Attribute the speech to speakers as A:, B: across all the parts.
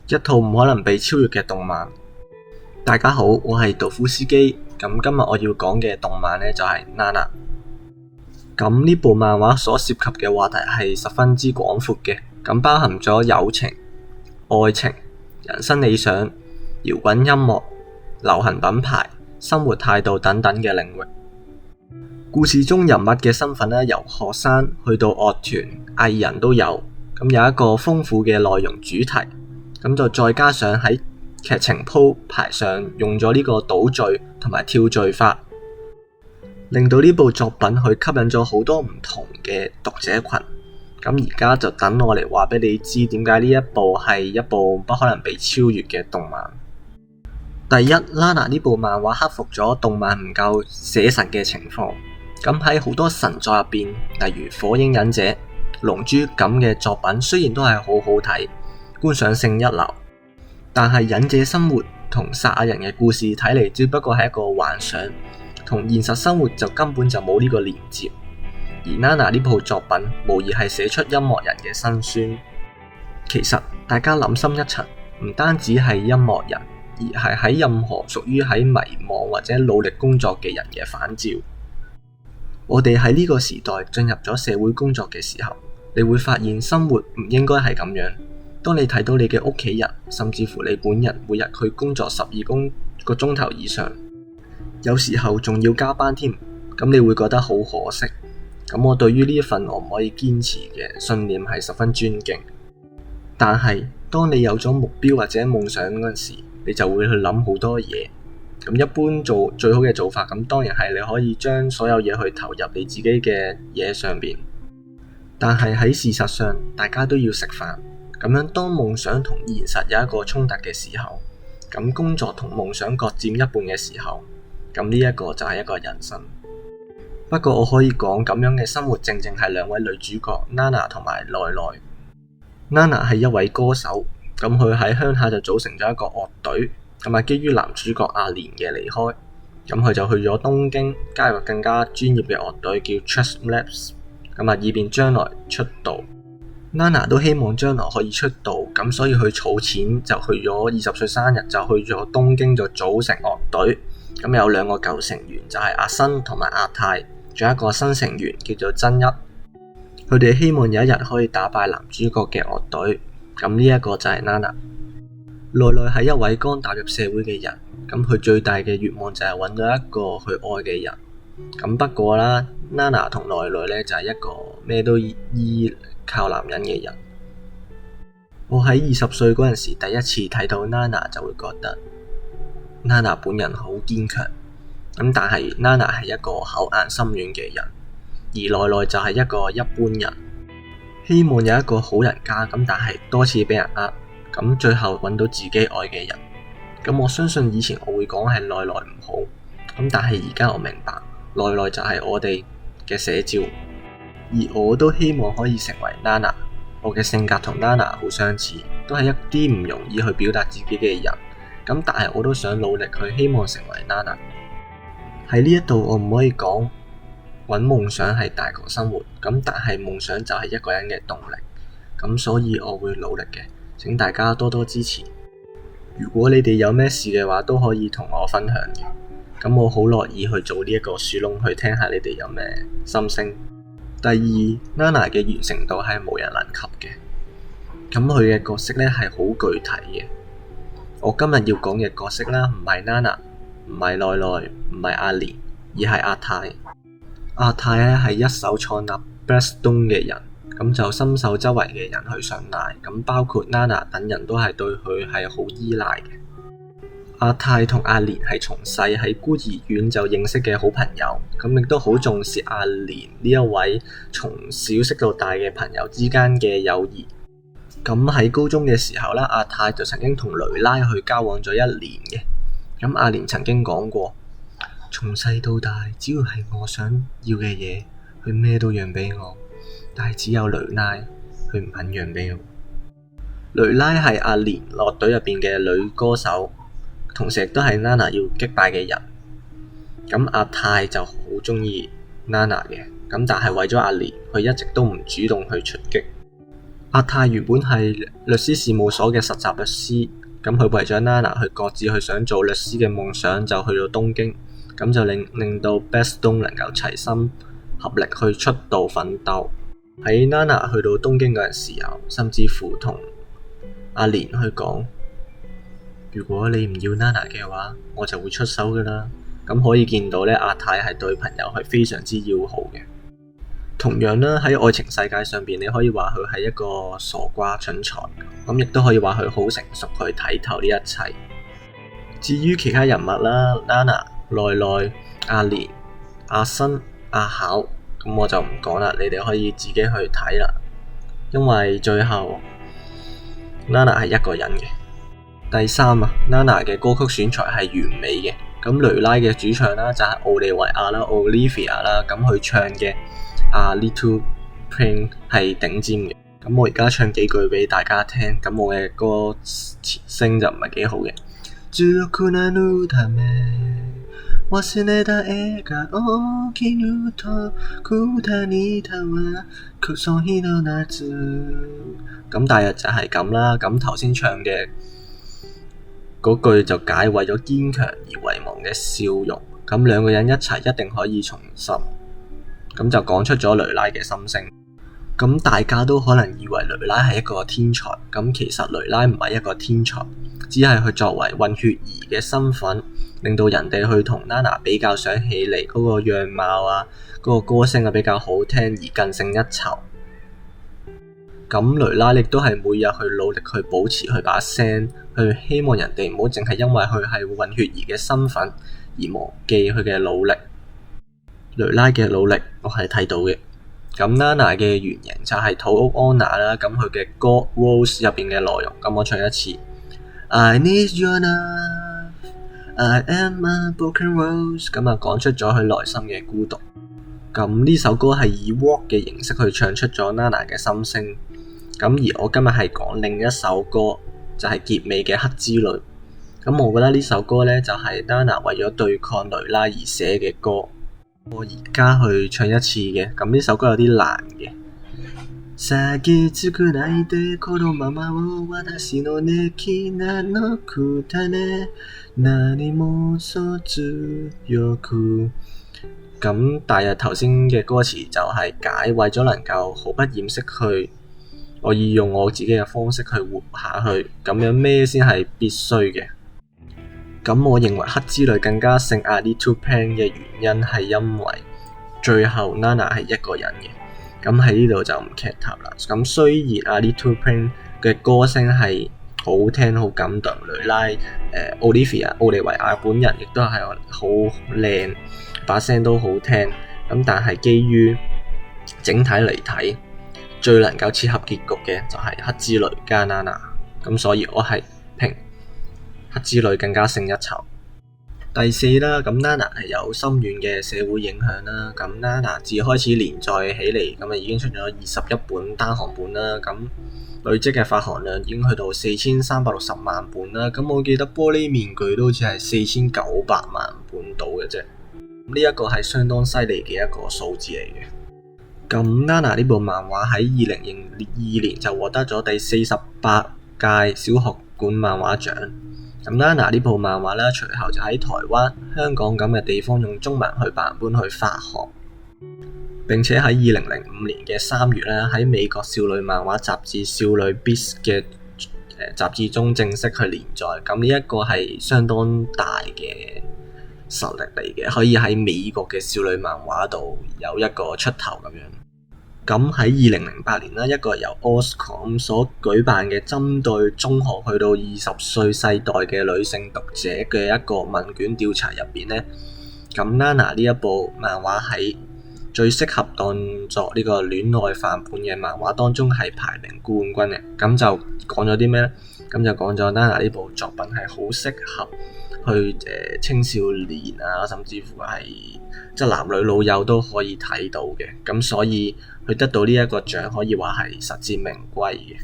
A: 一套唔可能被超越嘅動漫。大家好，我係道夫斯基。咁今日我要講嘅動漫呢，就係 Nana。咁呢部漫畫所涉及嘅話題係十分之廣闊嘅，咁包含咗友情、愛情、人生理想、搖滾音樂、流行品牌、生活態度等等嘅領域。故事中人物嘅身份呢，由學生去到樂團、藝人都有，咁有一個豐富嘅內容主題，咁就再加上喺劇情鋪排上用咗呢個倒敘同埋跳敘法，令到呢部作品去吸引咗好多唔同嘅讀者群。咁而家就等我嚟話俾你知點解呢一部係一部不可能被超越嘅動漫。第一， Nana 呢部漫畫克服咗動漫唔夠寫實嘅情況。咁喺好多神作入邊，例如《火影忍者》、《龍珠》咁嘅作品，雖然都係好好睇，觀賞性一流，但係忍者生活同殺亞人嘅故事睇嚟只不過係一個幻想，同現實生活就根本就冇呢個連接。而 Nana 呢部作品無疑係寫出音樂人嘅辛酸。其實大家諗深一層，唔單止係音樂人，而係喺任何屬於喺迷茫或者努力工作嘅人嘅反照。我哋喺呢個時代進入咗社會工作嘅時候，你會發現生活唔應該係咁樣。當你睇到你嘅屋企人，甚至乎你本人每日去工作12個鐘頭以上，有時候仲要加班添，咁你會覺得好可惜。咁我對於呢一份我唔可以堅持嘅信念係十分尊敬。但係當你有咗目標或者夢想嗰陣時，你就會去諗好多嘢。咁一般做最好嘅做法，咁當然係你可以將所有嘢去投入你自己嘅嘢上邊。但係喺事實上，大家都要食飯。咁樣當夢想同現實有一個衝突嘅時候，咁工作同夢想各佔一半嘅時候，咁呢一個就係一個人生。不過我可以講，咁樣嘅生活正正係兩位女主角 Nana 同埋奈奈。Nana 係一位歌手，咁佢喺鄉下就組成咗一個樂隊。咁啊，基於男主角阿蓮嘅離開，咁佢就去咗東京，加入更加專業嘅樂隊叫 Trust Labs， 咁啊，以便將來出道。Nana 都希望將來可以出道，咁所以佢儲錢就去咗20歲生日就去咗東京就組成樂隊。咁有2個舊成員就係阿新同埋阿泰，仲有一個新成員叫做真一。佢哋希望有一日可以打敗男主角嘅樂隊。咁呢一個就係 Nana。奈奈係一位剛踏入社會嘅人，咁佢最大嘅願望就係揾到一個佢愛嘅人。咁不過啦， Nana 同奈奈呢就係一個咩都依靠男人嘅人。我喺20歲嗰陣時第一次睇到 Nana 就會覺得 Nana 本人好堅強，咁但係 Nana 係一個口硬心軟嘅人，而奈奈就係一個一般人，希望有一個好人家，咁但係多次俾人呃。咁最後揾到自己愛嘅人。咁我相信以前我會講係奈奈唔好，咁但係而家我明白奈奈就係我哋嘅寫照，而我都希望可以成為 Nana。我嘅性格同 Nana 好相似，都係一啲唔容易去表達自己嘅人，咁但係我都想努力去希望成為 Nana。喺呢一度我唔可以講揾夢想係大過生活，咁但係夢想就係一個人嘅動力，咁所以我會努力嘅。請大家多多支持。如果你哋有咩事嘅話，都可以同我分享嘅。咁我好樂意去做呢一個樹窿，去聽下你哋有咩心聲。第二， Nana 嘅完成度係無人能及嘅。咁佢嘅角色呢係好具體嘅。我今日要講嘅角色啦，唔係 Nana， 唔係奈奈，唔係阿蓮，而係阿泰。阿泰呢係一手創立 Blackstone 嘅人。咁就深受周圍嘅人去信賴，咁包括 Nana 等人都係對佢係好依賴嘅。阿泰同阿蓮係從細喺孤兒院就認識嘅好朋友，咁亦都好重視阿蓮呢一位從小識到大嘅朋友之間嘅友誼。咁喺高中嘅時候啦，阿泰就曾經同雷拉去交往咗1年嘅。咁阿蓮曾經講過，從細到大，只要係我想要嘅嘢，佢咩都讓俾我。但係只有雷拉，佢唔肯讓俾我。雷拉係阿蓮樂隊入邊嘅女歌手，同時亦都係 Nana 要擊敗嘅人。咁阿泰就好鍾意 Nana 嘅，咁但係為咗阿蓮，佢一直都唔主動去出擊。阿泰原本係律師事務所嘅實習律師，咁佢為咗 Nana 去擱置佢想做律師嘅夢想，就去到東京，咁就令到 Bestone 能夠齊心合力去出道奮鬥。喺 Nana 去到東京嗰陣時候，甚至乎同阿蓮去講：如果你唔要 Nana 嘅話，我就會出手噶啦。咁可以見到咧，阿泰係對朋友係非常之要好嘅。同樣啦，喺愛情世界上邊，你可以話佢係一個傻瓜蠢材，咁亦都可以話佢好成熟去睇透呢一切。至於其他人物啦，Nana、奈奈、阿蓮、阿新、阿巧，咁我就唔講啦，你哋可以自己去睇啦。因為最後 Nana 係一個人嘅。第三啊，Nana 嘅歌曲選材係完美嘅。咁雷拉嘅主唱啦就係奧利維亞啦 Olivia 啦，咁佢唱嘅Little Prince 係頂尖嘅。咁我而家唱幾句俾大家聽，咁我嘅歌聲就唔係幾好嘅。咁大約就係咁啦。咁頭先唱嘅嗰句就解為咗堅強而遺忘嘅笑容。咁兩個人一齊一定可以重拾。咁就講出咗雷拉嘅心聲。咁大家都可能以為雷拉係一個天才，咁其實雷拉唔係一個天才，只係佢作為混血兒嘅身份，令到人哋去同 Nana 比較上起嚟，嗰個樣貌啊，嗰個歌聲啊比較好聽而更勝一籌。咁雷拉亦都係每日去努力去保持佢把聲，去希望人哋唔好淨係因為佢係混血兒嘅身份而忘記佢嘅努力。雷拉嘅努力我係睇到嘅。咁 Nana 嘅原型就係土屋安娜啦，咁佢嘅歌 Rose 入邊嘅內容，咁我唱一次。I need your love, I am a broken rose， 咁啊講出咗佢內心嘅孤獨。咁呢首歌係以 rock 嘅形式去唱出咗 Nana 嘅心聲。咁而我今日係講另一首歌，就係結尾嘅黑之淚。咁我覺得呢首歌呢，就係 Nana 為咗對抗雷拉而寫嘅歌。我而家去唱一次嘅，咁呢首歌有啲難嘅。咁大約頭先嘅歌詞就係解，為咗能夠毫不掩飾去，我要用我自己嘅方式去活下去，咁樣咩先係必須嘅。咁我認為黑之淚更加勝 A Little Pain 嘅原因係因為最後 Nana 係一個人嘅。咁喺呢度就唔劇透啦。咁雖然 A Little Pain 嘅歌聲係好聽好感動，雷拉Olivia 奧利維亞本人亦都係好靚，把聲都好聽。咁但係基於整體嚟睇，最能夠切合結局嘅就係黑之淚加 Nana。咁所以我係評黑之淚更加勝一籌。第四啦，咁 Nana 係有深遠嘅社會影響啦。咁 Nana 自開始連載起嚟，咁啊已經出咗21本單行本啦。咁累積嘅發行量已經去到4360萬本啦。咁我記得玻璃面具都好似係4900萬本到嘅啫。呢一個係相當犀利嘅一個數字嚟嘅。咁 Nana 呢部漫畫喺2002年就獲得咗第48屆小學館漫畫獎。咁 Nana 呢部漫畫咧，隨後就喺台灣、香港咁嘅地方用中文去版本去發行，並且喺2005年嘅3月咧，喺美國少女漫畫雜誌少女 Beast 嘅雜誌中正式去連載。咁呢一個係相當大嘅實力嚟嘅，可以喺美國嘅少女漫畫度有一個出頭咁樣。咁喺2008年啦，一個由 Oscom 所舉辦嘅針對中學去到20歲世代嘅女性讀者嘅一個問卷調查入邊呢，咁 Nana 呢一部漫畫喺最適合當作呢個戀愛範本嘅漫畫當中係排名冠軍嘅。咁就講咗啲咩呢？咁就講咗 Nana 呢部作品係好適合去青少年啊，甚至乎係即係男女老幼都可以睇到嘅。咁所以佢得到呢一個獎可以話係實至名歸嘅。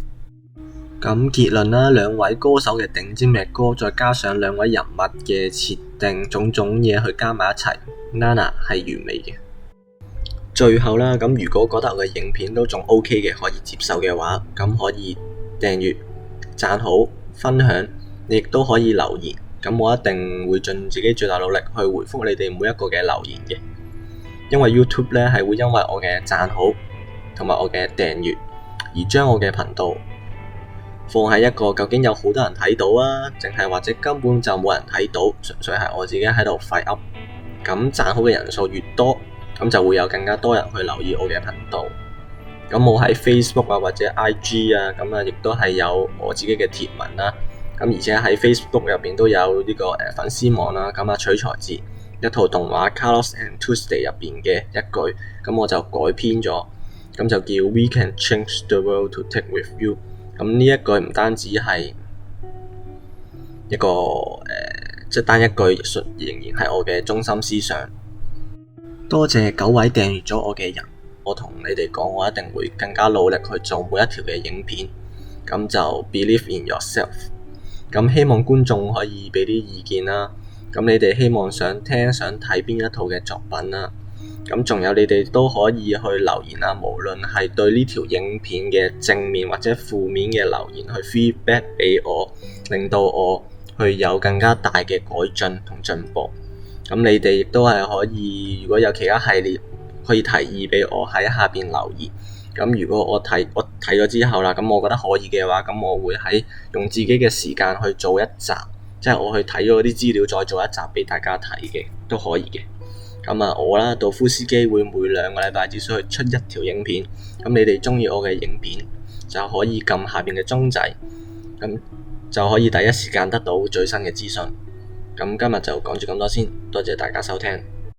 A: 咁結論啦，兩位歌手嘅頂尖嘅歌，再加上兩位人物嘅設定，種種嘢去加埋一齊，Nana 係完美嘅。最後啦，咁如果覺得我嘅影片都仲 OK 嘅，可以接受嘅話，咁可以訂閱、讚好、分享，你亦都可以留言。咁我一定會盡自己最大努力去回覆你哋每一個嘅留言嘅。因為 YouTube 咧係會因為我嘅讚好同埋我嘅訂閱而將我嘅頻道放喺一個究竟有好多人睇到啊，定係或者根本就冇人睇到，純粹係我自己喺度廢噏。咁讚好嘅人數越多，咁就會有更加多人去留意我嘅頻道。咁我喺 Facebook 啊或者 IG 啊，咁啊亦都係有我自己嘅貼文啦。咁而且喺 Facebook 入邊都有呢個粉絲網啦。咁啊取材自一套動畫《Carlos and Tuesday》入邊嘅一句，咁我就改編咗，咁就叫 We can change the world to take with you。咁呢一句唔單止係一個即係單一句，仍然係我嘅中心思想。多謝9位訂閱咗我嘅人，我同你哋講，我一定會更加努力去做每一條嘅影片。咁就 believe in yourself。咁希望觀眾可以俾啲意見啦。咁你哋希望想聽想睇邊一套嘅作品啦？咁仲有你哋都可以去留言啊，無論係對呢條影片嘅正面或者負面嘅留言去 feedback 俾我，令到我去有更加大嘅改進同進步。咁你哋亦都係可以，如果有其他系列可以提議俾我喺下邊留言。咁如果我睇咗之後啦，咁我覺得可以嘅話，咁我會用自己嘅時間去做一集，即係我去睇咗啲資料再做一集俾大家睇嘅，都可以嘅。咁啊，我啦，道夫斯基會每2個禮拜只需要出一條影片。咁你哋鍾意我嘅影片就可以撳下邊嘅鐘掣，咁就可以第一時間得到最新嘅資訊。咁今日就講住咁多先，多謝大家收聽。